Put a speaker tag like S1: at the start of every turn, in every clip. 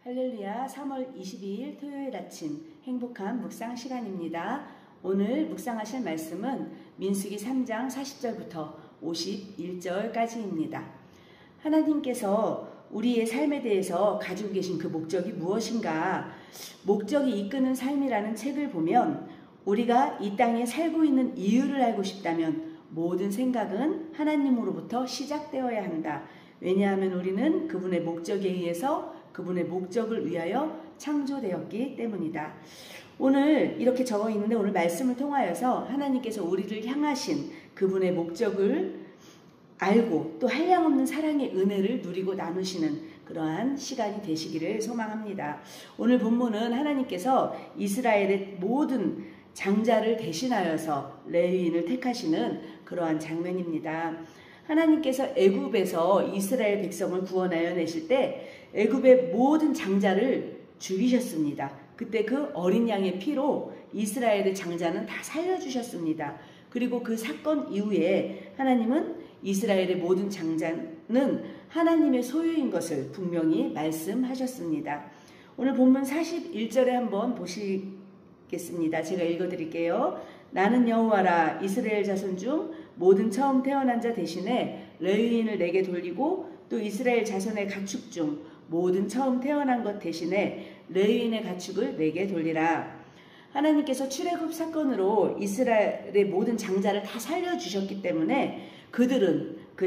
S1: 할렐루야. 3월 22일 토요일 아침 행복한 묵상 시간입니다. 오늘 묵상하실 말씀은 민수기 3장 40절부터 51절까지입니다. 하나님께서 우리의 삶에 대해서 가지고 계신 그 목적이 무엇인가? 목적이 이끄는 삶이라는 책을 보면 우리가 이 땅에 살고 있는 이유를 알고 싶다면 모든 생각은 하나님으로부터 시작되어야 한다. 왜냐하면 우리는 그분의 목적에 의해서 그분의 목적을 위하여 창조되었기 때문이다. 오늘 이렇게 적어 있는데 오늘 말씀을 통하여서 하나님께서 우리를 향하신 그분의 목적을 알고 또 한량없는 사랑의 은혜를 누리고 나누시는 그러한 시간이 되시기를 소망합니다. 오늘 본문은 하나님께서 이스라엘의 모든 장자를 대신하여서 레위인을 택하시는 그러한 장면입니다. 하나님께서 애굽에서 이스라엘 백성을 구원하여 내실 때 애굽의 모든 장자를 죽이셨습니다. 그때 그 어린 양의 피로 이스라엘의 장자는 다 살려주셨습니다. 그리고 그 사건 이후에 하나님은 이스라엘의 모든 장자는 하나님의 소유인 것을 분명히 말씀하셨습니다. 오늘 본문 41절에 한번 보시겠습니다. 제가 읽어드릴게요. 나는 여호와라. 이스라엘 자손 중 모든 처음 태어난 자 대신에 레위인을 내게 돌리고 또 이스라엘 자손의 가축 중 모든 처음 태어난 것 대신에 레위인의 가축을 내게 돌리라. 하나님께서 출애굽 사건으로 이스라엘의 모든 장자를 다 살려주셨기 때문에 그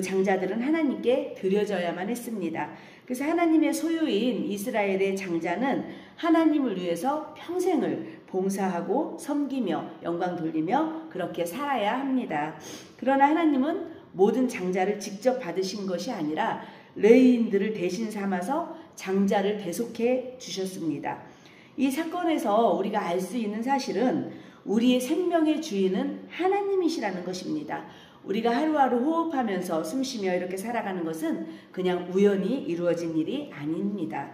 S1: 장자들은 하나님께 드려져야만 했습니다. 그래서 하나님의 소유인 이스라엘의 장자는 하나님을 위해서 평생을 봉사하고 섬기며 영광 돌리며 그렇게 살아야 합니다. 그러나 하나님은 모든 장자를 직접 받으신 것이 아니라 레위인들을 대신 삼아서 장자를 대속해 주셨습니다. 이 사건에서 우리가 알 수 있는 사실은 우리의 생명의 주인은 하나님이시라는 것입니다. 우리가 하루하루 호흡하면서 숨쉬며 이렇게 살아가는 것은 그냥 우연히 이루어진 일이 아닙니다.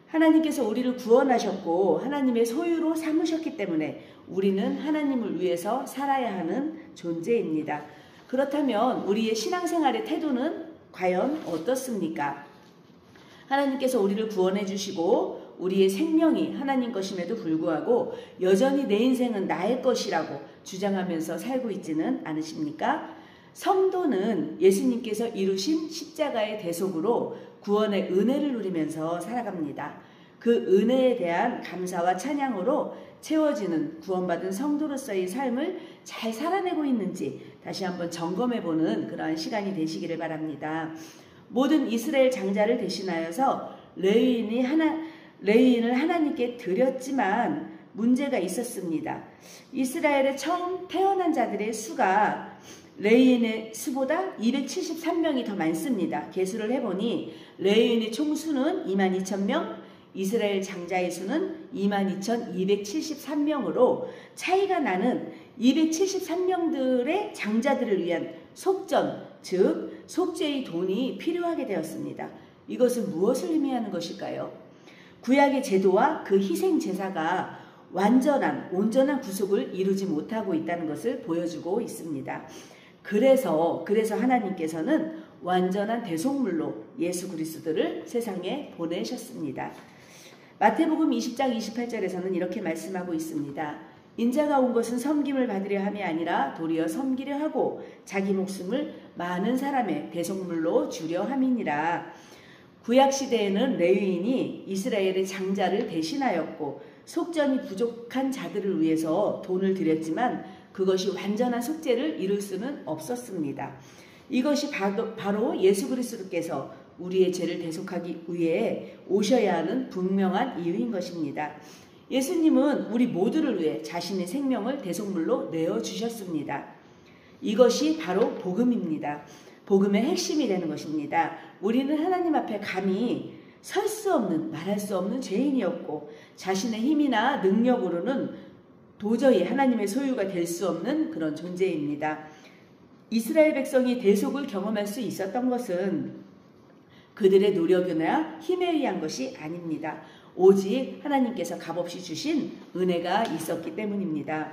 S1: 하나님께서 우리를 구원하셨고 하나님의 소유로 삼으셨기 때문에 우리는 하나님을 위해서 살아야 하는 존재입니다. 그렇다면 우리의 신앙생활의 태도는 과연 어떻습니까? 하나님께서 우리를 구원해 주시고 우리의 생명이 하나님 것임에도 불구하고 여전히 내 인생은 나의 것이라고 주장하면서 살고 있지는 않으십니까? 성도는 예수님께서 이루신 십자가의 대속으로 구원의 은혜를 누리면서 살아갑니다. 그 은혜에 대한 감사와 찬양으로 채워지는 구원받은 성도로서의 삶을 잘 살아내고 있는지 다시 한번 점검해보는 그러한 시간이 되시기를 바랍니다. 모든 이스라엘 장자를 대신하여서 레위인을 하나님께 드렸지만 문제가 있었습니다. 이스라엘의 처음 태어난 자들의 수가 레위인의 수보다 273명이 더 많습니다. 계수를 해보니 레위인의 총수는 22,000명, 이스라엘 장자의 수는 22,273명으로 차이가 나는 273명들의 장자들을 위한 속전, 즉 속죄의 돈이 필요하게 되었습니다. 이것은 무엇을 의미하는 것일까요? 구약의 제도와 그 희생 제사가 온전한 구속을 이루지 못하고 있다는 것을 보여주고 있습니다. 그래서 하나님께서는 완전한 대속물로 예수 그리스도를 세상에 보내셨습니다. 마태복음 20장 28절에서는 이렇게 말씀하고 있습니다. 인자가 온 것은 섬김을 받으려 함이 아니라 도리어 섬기려 하고 자기 목숨을 많은 사람의 대속물로 주려 함이니라. 구약시대에는 레위인이 이스라엘의 장자를 대신하였고 속전이 부족한 자들을 위해서 돈을 드렸지만 그것이 완전한 속죄를 이룰 수는 없었습니다. 이것이 바로 예수 그리스도께서 우리의 죄를 대속하기 위해 오셔야 하는 분명한 이유인 것입니다. 예수님은 우리 모두를 위해 자신의 생명을 대속물로 내어주셨습니다. 이것이 바로 복음입니다. 복음의 핵심이 되는 것입니다. 우리는 하나님 앞에 감히 설 수 없는, 말할 수 없는 죄인이었고 자신의 힘이나 능력으로는 도저히 하나님의 소유가 될 수 없는 그런 존재입니다. 이스라엘 백성이 대속을 경험할 수 있었던 것은 그들의 노력이나 힘에 의한 것이 아닙니다. 오직 하나님께서 값없이 주신 은혜가 있었기 때문입니다.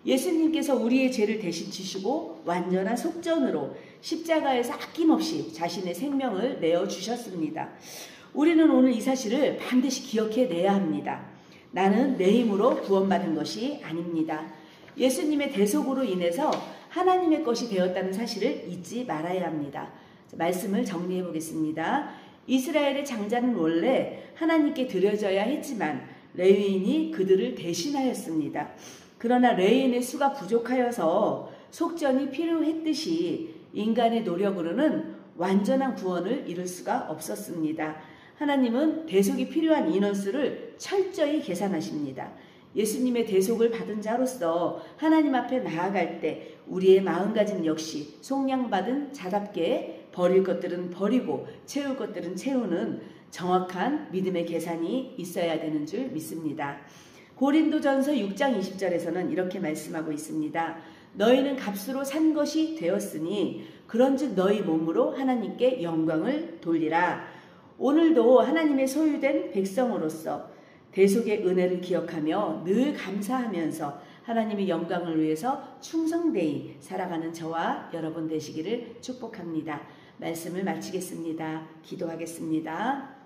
S1: 예수님께서 우리의 죄를 대신 지시고 완전한 속전으로 십자가에서 아낌없이 자신의 생명을 내어주셨습니다. 우리는 오늘 이 사실을 반드시 기억해내야 합니다. 나는 내 힘으로 구원받은 것이 아닙니다. 예수님의 대속으로 인해서 하나님의 것이 되었다는 사실을 잊지 말아야 합니다. 말씀을 정리해 보겠습니다. 이스라엘의 장자는 원래 하나님께 드려져야 했지만 레위인이 그들을 대신하였습니다. 그러나 레위인의 수가 부족하여서 속전이 필요했듯이 인간의 노력으로는 완전한 구원을 이룰 수가 없었습니다. 하나님은 대속이 필요한 인원수를 철저히 계산하십니다. 예수님의 대속을 받은 자로서 하나님 앞에 나아갈 때 우리의 마음가짐 역시 속량받은 자답게 버릴 것들은 버리고 채울 것들은 채우는 정확한 믿음의 계산이 있어야 되는 줄 믿습니다. 고린도전서 6장 20절에서는 이렇게 말씀하고 있습니다. 너희는 값으로 산 것이 되었으니 그런즉 너희 몸으로 하나님께 영광을 돌리라. 오늘도 하나님의 소유된 백성으로서 대속의 은혜를 기억하며 늘 감사하면서 하나님의 영광을 위해서 충성되이 살아가는 저와 여러분 되시기를 축복합니다. 말씀을 마치겠습니다. 기도하겠습니다.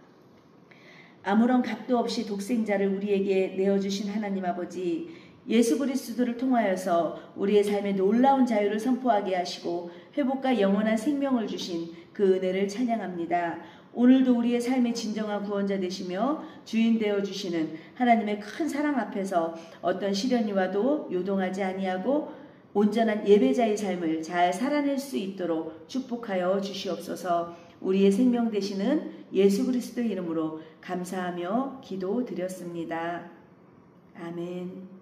S1: 아무런 값도 없이 독생자를 우리에게 내어주신 하나님 아버지, 예수 그리스도를 통하여서 우리의 삶에 놀라운 자유를 선포하게 하시고 회복과 영원한 생명을 주신 그 은혜를 찬양합니다. 오늘도 우리의 삶의 진정한 구원자 되시며 주인 되어 주시는 하나님의 큰 사랑 앞에서 어떤 시련이 와도 요동하지 아니하고 온전한 예배자의 삶을 잘 살아낼 수 있도록 축복하여 주시옵소서. 우리의 생명 되시는 예수 그리스도 이름으로 감사하며 기도드렸습니다. 아멘.